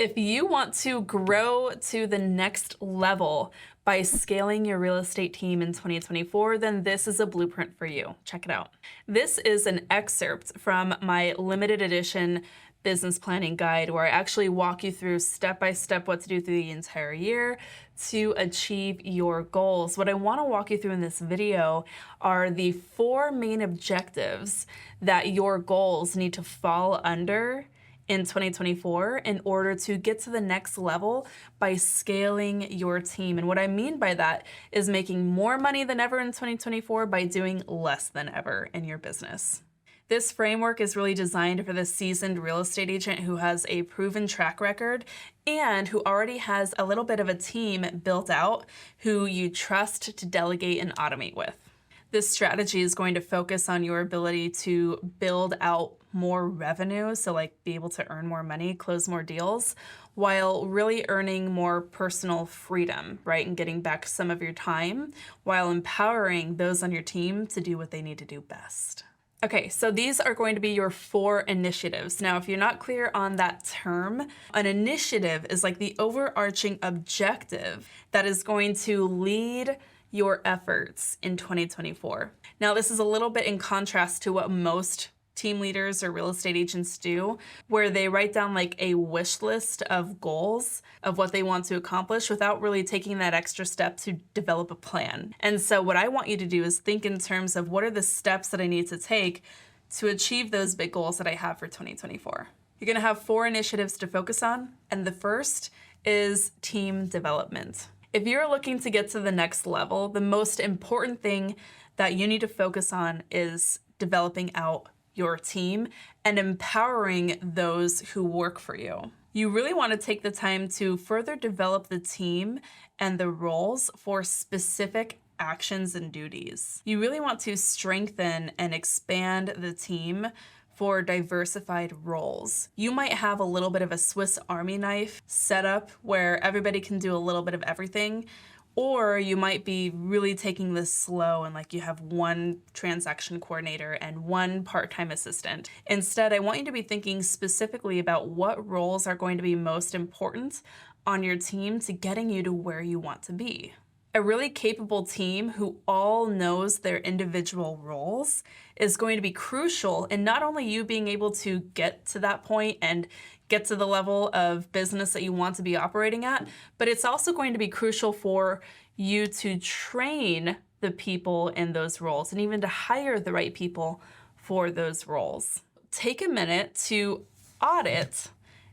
If you want to grow to the next level by scaling your real estate team in 2024, then this is a blueprint for you. Check it out. This is an excerpt from my limited edition business planning guide where I actually walk you through step by step what to do through the entire year to achieve your goals. What I want to walk you through in this video are the 4 main objectives that your goals need to fall under in 2024 in order to get to the next level by scaling your team. And what I mean by that is making more money than ever in 2024 by doing less than ever in your business. This framework is really designed for the seasoned real estate agent who has a proven track record and who already has a little bit of a team built out who you trust to delegate and automate with. This strategy is going to focus on your ability to build out more revenue, so like be able to earn more money, close more deals, while really earning more personal freedom, right? And getting back some of your time while empowering those on your team to do what they need to do best. Okay, so these are going to be your 4 initiatives. Now, if you're not clear on that term, an initiative is like the overarching objective that is going to lead your efforts in 2024. Now, this is a little bit in contrast to what most team leaders or real estate agents do, where they write down like a wish list of goals of what they want to accomplish without really taking that extra step to develop a plan. And so what I want you to do is think in terms of what are the steps that I need to take to achieve those big goals that I have for 2024. You're gonna have 4 initiatives to focus on, and the first is team development. If you're looking to get to the next level, the most important thing that you need to focus on is developing out your team and empowering those who work for you. You really want to take the time to further develop the team and the roles for specific actions and duties. You really want to strengthen and expand the team for diversified roles. You might have a little bit of a Swiss Army knife setup where everybody can do a little bit of everything, or you might be really taking this slow and like you have 1 transaction coordinator and 1 part-time assistant. Instead, I want you to be thinking specifically about what roles are going to be most important on your team to getting you to where you want to be. A really capable team who all knows their individual roles is going to be crucial in not only you being able to get to that point and get to the level of business that you want to be operating at, but it's also going to be crucial for you to train the people in those roles and even to hire the right people for those roles. Take a minute to audit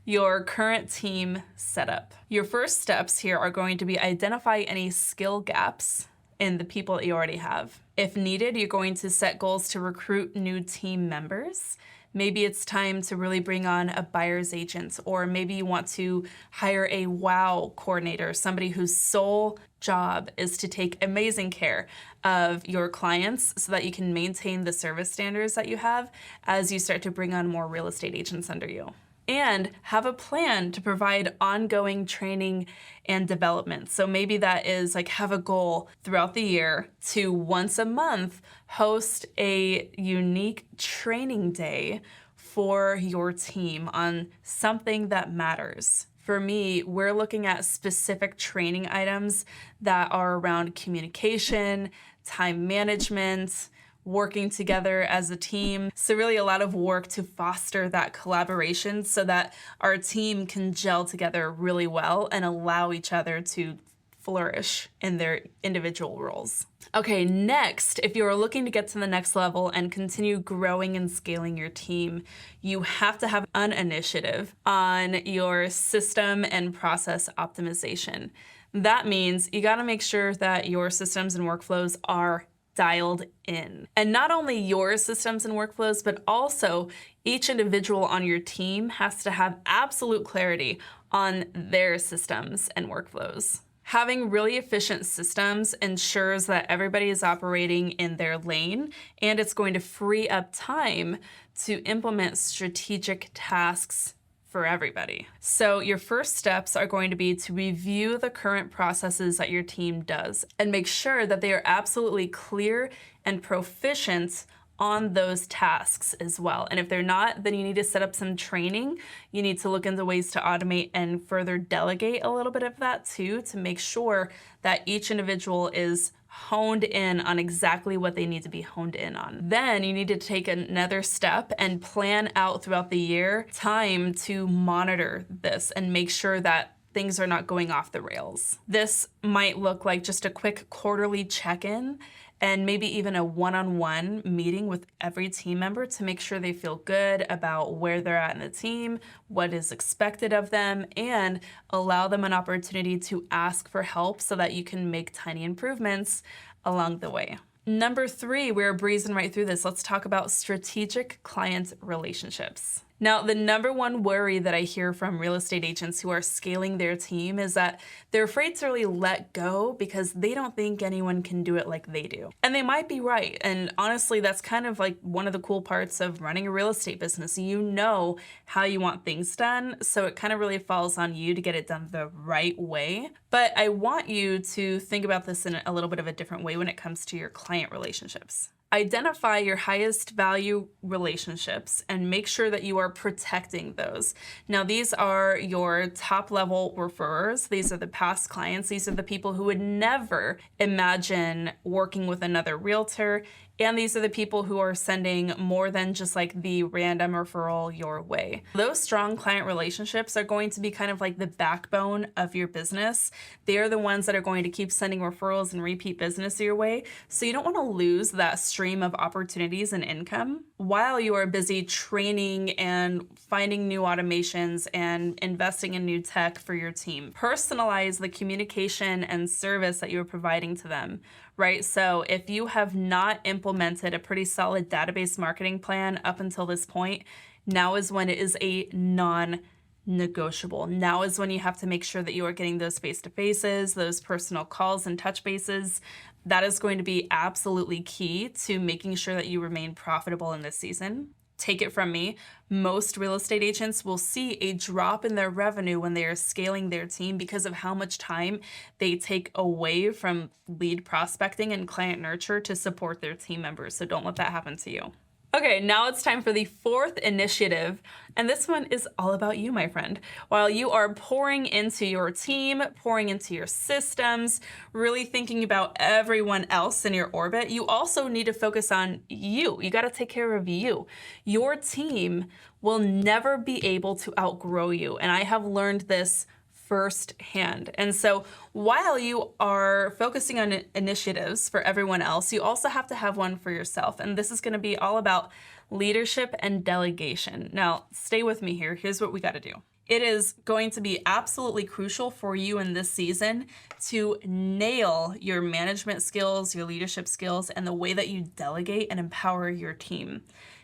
your current team setup. Your first steps here are going to be identify any skill gaps in the people that you already have. If needed, you're going to set goals to recruit new team members. Maybe it's time to really bring on a buyer's agent, or maybe you want to hire a wow coordinator, somebody whose sole job is to take amazing care of your clients so that you can maintain the service standards that you have as you start to bring on more real estate agents under you. And have a plan to provide ongoing training and development. So maybe that is like have a goal throughout the year to once a month host a unique training day for your team on something that matters. For me, we're looking at specific training items that are around communication, time management, working together as a team. So really a lot of work to foster that collaboration so that our team can gel together really well and allow each other to flourish in their individual roles. Okay, next, if you're looking to get to the next level and continue growing and scaling your team, you have to have an initiative on your system and process optimization. That means you gotta make sure that your systems and workflows are dialed in. And not only your systems and workflows, but also each individual on your team has to have absolute clarity on their systems and workflows. Having really efficient systems ensures that everybody is operating in their lane, and it's going to free up time to implement strategic tasks for everybody. So your first steps are going to be to review the current processes that your team does and make sure that they are absolutely clear and proficient on those tasks as well. And if they're not, then you need to set up some training. You need to look into ways to automate and further delegate a little bit of that too, to make sure that each individual is honed in on exactly what they need to be honed in on. Then you need to take another step and plan out throughout the year time to monitor this and make sure that things are not going off the rails. This might look like just a quick quarterly check-in and maybe even a one-on-one meeting with every team member to make sure they feel good about where they're at in the team, what is expected of them, and allow them an opportunity to ask for help so that you can make tiny improvements along the way. Number 3, we're breezing right through this. Let's talk about strategic client relationships. Now, the number one worry that I hear from real estate agents who are scaling their team is that they're afraid to really let go because they don't think anyone can do it like they do. And they might be right. And honestly, that's kind of like one of the cool parts of running a real estate business. You know how you want things done, so it kind of really falls on you to get it done the right way. But I want you to think about this in a little bit of a different way when it comes to your client relationships. Identify your highest value relationships and make sure that you are protecting those. Now, these are your top level referrers. These are the past clients. These are the people who would never imagine working with another realtor. And these are the people who are sending more than just like the random referral your way. Those strong client relationships are going to be kind of like the backbone of your business. They are the ones that are going to keep sending referrals and repeat business your way. So you don't want to lose that stream of opportunities and income while you are busy training and finding new automations and investing in new tech for your team. Personalize the communication and service that you're providing to them. Right? So if you have not implemented a pretty solid database marketing plan up until this point, now is when it is a non-negotiable. Now is when you have to make sure that you are getting those face-to-faces, those personal calls and touch bases. That is going to be absolutely key to making sure that you remain profitable in this season. Take it from me, most real estate agents will see a drop in their revenue when they are scaling their team because of how much time they take away from lead prospecting and client nurture to support their team members. So don't let that happen to you. Okay, now it's time for the 4th initiative, and this one is all about you, my friend. While you are pouring into your team, pouring into your systems, really thinking about everyone else in your orbit, you also need to focus on you. You gotta take care of you. Your team will never be able to outgrow you, and I have learned this firsthand. And so while you are focusing on initiatives for everyone else, you also have to have one for yourself. And this is going to be all about leadership and delegation. Now, stay with me here. Here's what we got to do. It is going to be absolutely crucial for you in this season to nail your management skills, your leadership skills, and the way that you delegate and empower your team.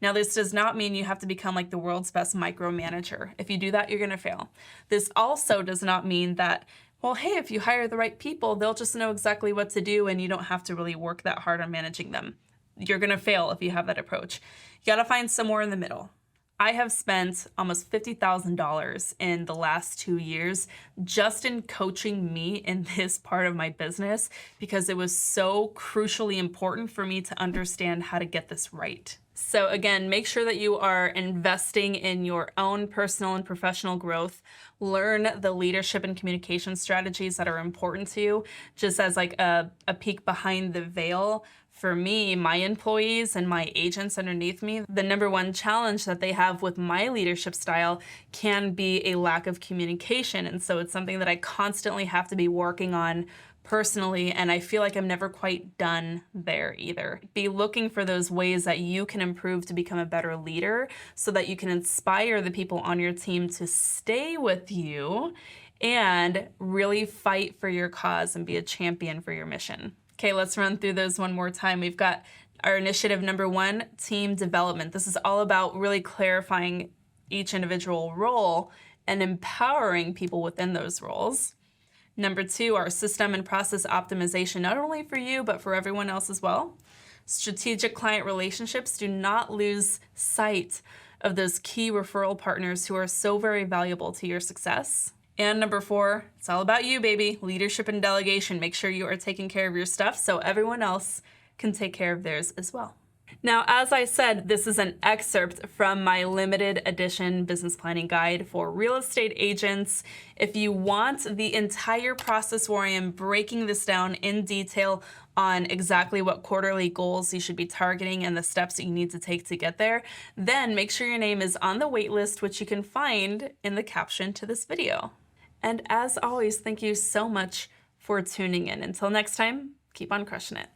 Now, this does not mean you have to become like the world's best micromanager. If you do that, you're going to fail. This also does not mean that, well, hey, if you hire the right people, they'll just know exactly what to do and you don't have to really work that hard on managing them. You're going to fail if you have that approach. You got to find somewhere in the middle. I have spent almost $50,000 in the last 2 years just in coaching me in this part of my business because it was so crucially important for me to understand how to get this right. So again, make sure that you are investing in your own personal and professional growth. Learn the leadership and communication strategies that are important to you. Just as like a peek behind the veil, for me, my employees and my agents underneath me, the number one challenge that they have with my leadership style can be a lack of communication. And so it's something that I constantly have to be working on personally, and I feel like I'm never quite done there either. Be looking for those ways that you can improve to become a better leader so that you can inspire the people on your team to stay with you and really fight for your cause and be a champion for your mission. Okay, let's run through those one more time. We've got our initiative number 1, team development. This is all about really clarifying each individual role and empowering people within those roles. Number 2, our system and process optimization, not only for you, but for everyone else as well. Strategic client relationships. Do not lose sight of those key referral partners who are so very valuable to your success. And number 4, it's all about you, baby. Leadership and delegation. Make sure you are taking care of your stuff so everyone else can take care of theirs as well. Now, as I said, this is an excerpt from my limited edition business planning guide for real estate agents. If you want the entire process where I am breaking this down in detail on exactly what quarterly goals you should be targeting and the steps that you need to take to get there, then make sure your name is on the wait list, which you can find in the caption to this video. And as always, thank you so much for tuning in. Until next time, keep on crushing it.